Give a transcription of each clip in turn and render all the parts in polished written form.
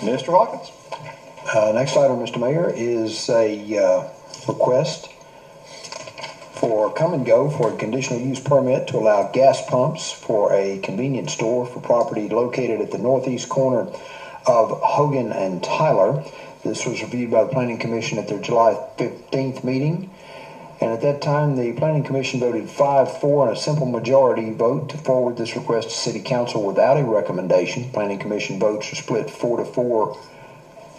Mr. Hawkins. Next item, Mr. Mayor, is a request for come and go for a conditional use permit to allow gas pumps for a convenience store for property located at the northeast corner of Hogan and Tyler. This was reviewed by the Planning Commission at their July 15th meeting. And at that time, the Planning Commission voted 5-4 in a simple majority vote to forward this request to City Council without a recommendation. Planning Commission votes were split 4-4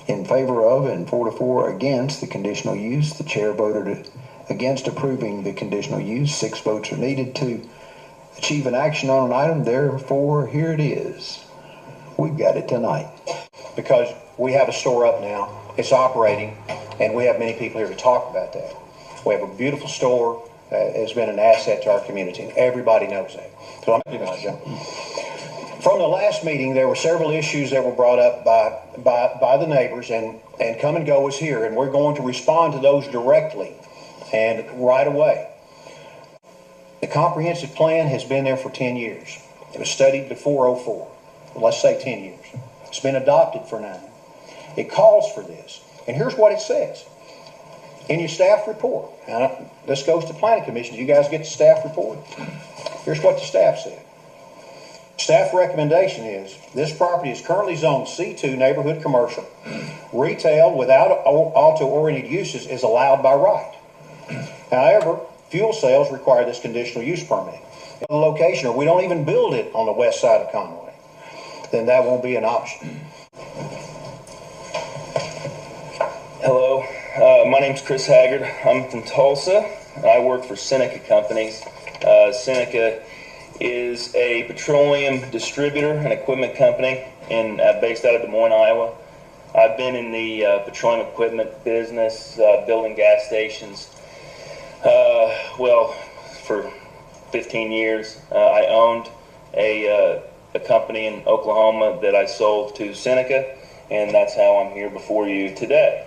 in favor of and 4-4 against the conditional use. The chair voted against approving the conditional use. 6 votes are needed to achieve an action on an item. Therefore, here it is. We've got it tonight. Because we have a store up now, it's operating, and we have many people here to talk about that. We have a beautiful store that has been an asset to our community, and everybody knows that. So I'm from the last meeting, there were several issues that were brought up by the neighbors, and Come and Go is here, and we're going to respond to those directly and right away. The comprehensive plan has been there for 10 years. It was studied before '04. Let's say 10 years. It's been adopted for 9. It calls for this, and here's what it says. In your staff report, now this goes to Planning Commission. You guys get the staff report? Here's what the staff said. Staff recommendation is this property is currently zoned C2 neighborhood commercial. Retail without auto-oriented uses is allowed by right. However, fuel sales require this conditional use permit. The location, or we don't even build it on the west side of Conway, then that won't be an option. Hello. My name's Chris Haggard. I'm from Tulsa. I work for Seneca Companies. Seneca is a petroleum distributor and equipment company based out of Des Moines, Iowa. I've been in the petroleum equipment business, building gas stations, for 15 years. I owned a company in Oklahoma that I sold to Seneca, and that's how I'm here before you today.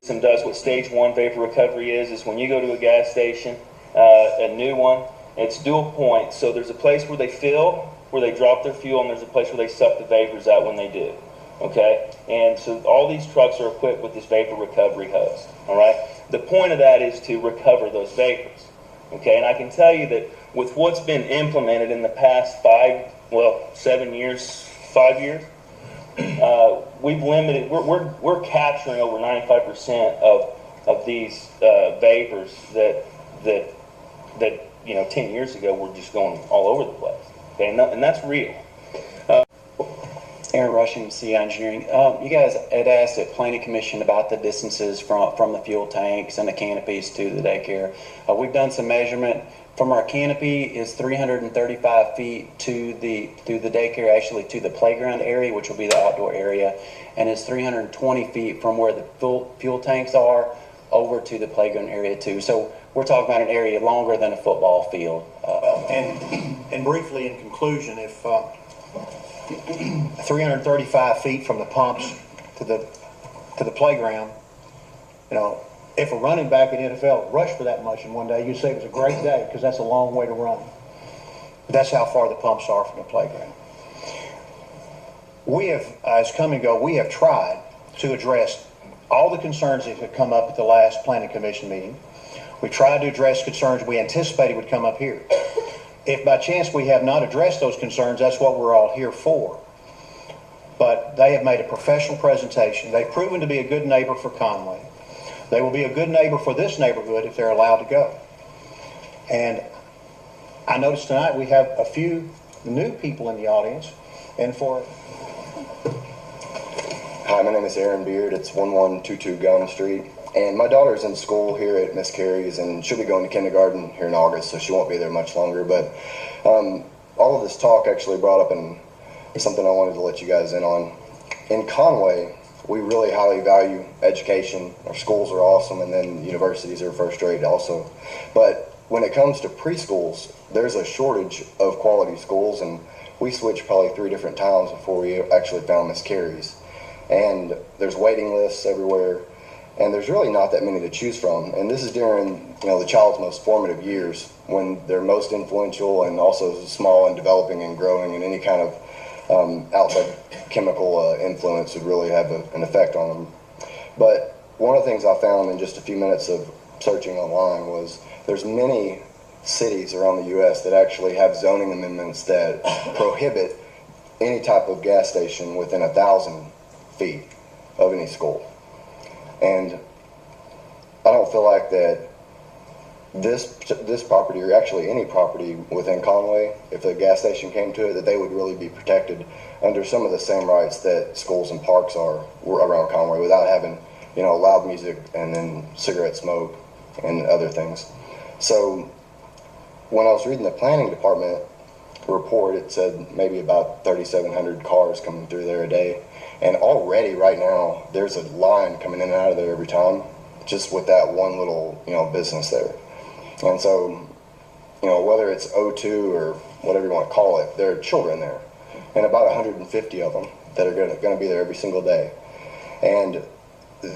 System does what stage 1 vapor recovery is when you go to a gas station, a new one, it's dual point. So there's a place where they fill, where they drop their fuel, and there's a place where they suck the vapors out when they do. Okay? And so all these trucks are equipped with this vapor recovery hose. All right? The point of that is to recover those vapors. Okay? And I can tell you that with what's been implemented in the past 7 years, 5 years, we've limited. We're capturing over 95% of these vapors that 10 years ago were just going all over the place. Okay, and that's real. Aaron Rushing, CI Engineering. You guys had asked at Planning Commission about the distances from the fuel tanks and the canopies to the daycare. We've done some measurement. From our canopy is 335 feet to the daycare, actually to the playground area, which will be the outdoor area, and it's 320 feet from where the fuel tanks are over to the playground area too. So we're talking about an area longer than a football field. And briefly, in conclusion, if 335 feet from the pumps to the playground, if a running back in the NFL rushed for that much in one day, you'd say it was a great day because that's a long way to run. That's how far the pumps are from the playground. We have, as Come and Go, we have tried to address all the concerns that have come up at the last Planning Commission meeting. We tried to address concerns we anticipated would come up here. If by chance we have not addressed those concerns, that's what we're all here for. But they have made a professional presentation. They've proven to be a good neighbor for Conway. They will be a good neighbor for this neighborhood if they're allowed to go. And I noticed tonight we have a few new people in the audience. And for... Hi, my name is Aaron Beard. It's 1122 Gum Street. And my daughter's in school here at Miss Carey's, and she'll be going to kindergarten here in August, so she won't be there much longer. But all of this talk actually brought up something I wanted to let you guys in on. In Conway, we really highly value education. Our schools are awesome, and then universities are first rate also. But when it comes to preschools, there's a shortage of quality schools, and we switched probably 3 different times before we actually found Miss Carey's. And there's waiting lists everywhere, and there's really not that many to choose from. And this is during the child's most formative years, when they're most influential and also small and developing and growing in any kind of outside chemical influence would really have an effect on them. But one of the things I found in just a few minutes of searching online was there's many cities around the U.S. that actually have zoning amendments that prohibit any type of gas station within 1,000 feet of any school. And I don't feel like that this property, or actually any property within Conway, if a gas station came to it, that they would really be protected under some of the same rights that schools and parks are around Conway, without having, loud music and then cigarette smoke and other things. So when I was reading the planning department report, it said maybe about 3,700 cars coming through there a day. And already right now, there's a line coming in and out of there every time, just with that one little, business there. And so, whether it's O2 or whatever you want to call it, there are children there, and about 150 of them that are going to be there every single day. And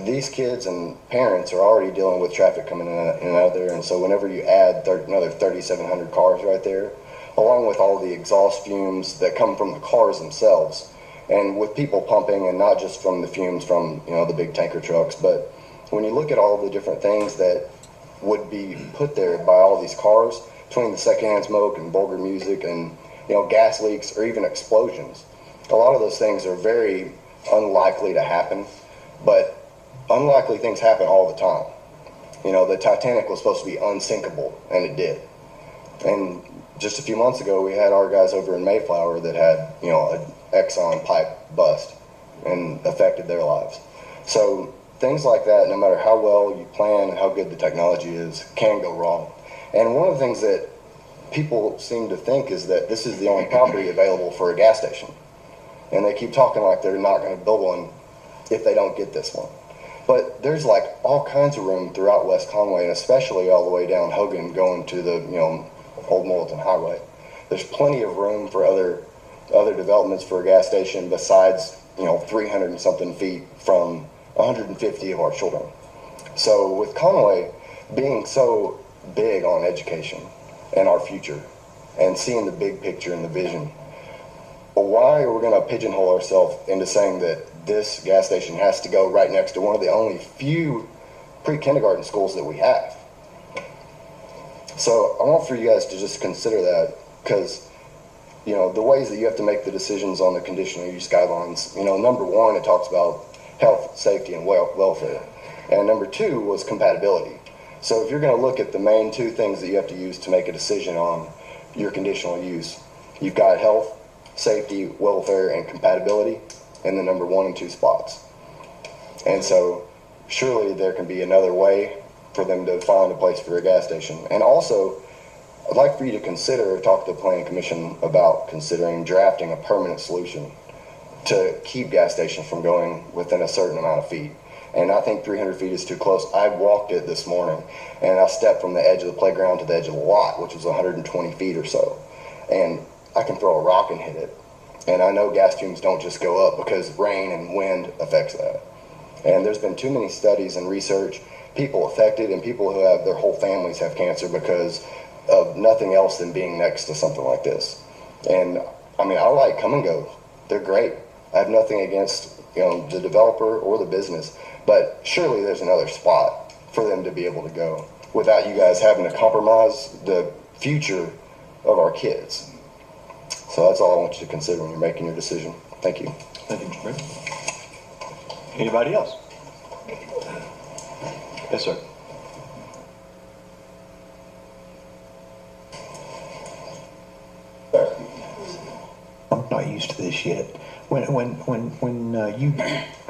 these kids and parents are already dealing with traffic coming in and out of there. And so whenever you add another 3,700 cars right there, along with all the exhaust fumes that come from the cars themselves, and with people pumping, and not just from the fumes from, the big tanker trucks, but when you look at all the different things that would be put there by all these cars, between the secondhand smoke and vulgar music and, gas leaks or even explosions, a lot of those things are very unlikely to happen, but unlikely things happen all the time. The Titanic was supposed to be unsinkable, and it did. And just a few months ago, we had our guys over in Mayflower that had, an Exxon pipe bust and affected their lives. So things like that, no matter how well you plan and how good the technology is, can go wrong. And one of the things that people seem to think is that this is the only property available for a gas station. And they keep talking like they're not going to build one if they don't get this one. But there's like all kinds of room throughout West Conway, and especially all the way down Hogan going to the, Old Morrilton Highway. There's plenty of room for other developments for a gas station besides, 300 and something feet from 150 of our children. So with Conway being so big on education and our future and seeing the big picture and the vision, why are we going to pigeonhole ourselves into saying that this gas station has to go right next to one of the only few pre-kindergarten schools that we have? So I want for you guys to just consider that, because the ways that you have to make the decisions on the conditional use guidelines, number one, it talks about health, safety, and welfare. And number two was compatibility. So if you're going to look at the main two things that you have to use to make a decision on your conditional use, you've got health, safety, welfare, and compatibility in the number 1 and 2 spots. And so surely there can be another way for them to find a place for a gas station. And also, I'd like for you to consider, talk to the Planning Commission about considering drafting a permanent solution to keep gas stations from going within a certain amount of feet. And I think 300 feet is too close. I walked it this morning, and I stepped from the edge of the playground to the edge of the lot, which was 120 feet or so. And I can throw a rock and hit it. And I know gas fumes don't just go up because rain and wind affects that. And there's been too many studies and research, people affected and people who have their whole families have cancer because of nothing else than being next to something like this. And I mean, I like come and go. They're great. I have nothing against the developer or the business, but surely there's another spot for them to be able to go without you guys having to compromise the future of our kids. So that's all I want you to consider when you're making your decision. Thank you. Thank you, Mr. Mayor. Anybody else? Yes, sir. I'm not used to this yet. When you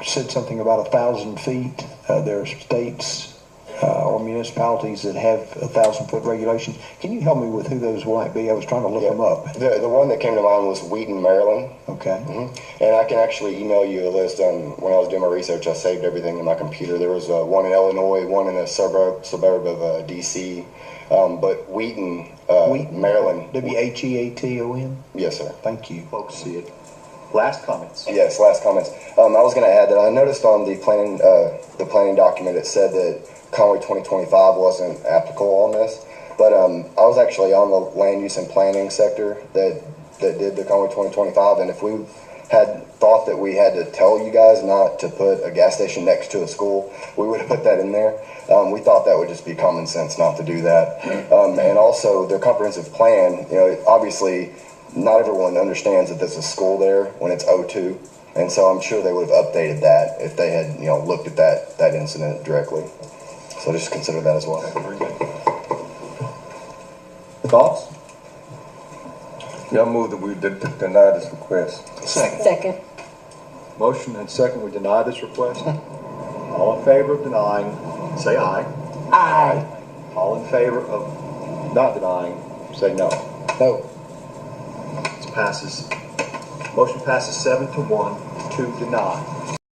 said something about 1,000 feet, there are states or municipalities that have 1,000-foot regulations. Can you help me with who those might be? I was trying to look them up. The one that came to mind was Wheaton, Maryland. Okay. Mm-hmm. And I can actually email you a list. When I was doing my research, I saved everything in my computer. There was one in Illinois, one in a suburb of D.C. But Wheaton, Maryland. Wheaton? Yes, sir. Thank you. Folks see it. Last comments. Yes, last comments. I was going to add that I noticed on the planning document it said that Conway 2025 wasn't applicable on this, but I was actually on the land use and planning sector that that did the Conway 2025, and if we had thought that we had to tell you guys not to put a gas station next to a school, we would have put that in there. We thought that would just be common sense not to do that. And also their comprehensive plan, obviously not everyone understands that there's a school there when it's O2. And so I'm sure they would have updated that if they had, looked at that incident directly. So just consider that as well. Very good. Thoughts? Yeah, I move that we deny this request. Second. Motion and second, we deny this request. All in favor of denying, say aye. Aye. All in favor of not denying, say no. No. Motion passes 7-1 to deny.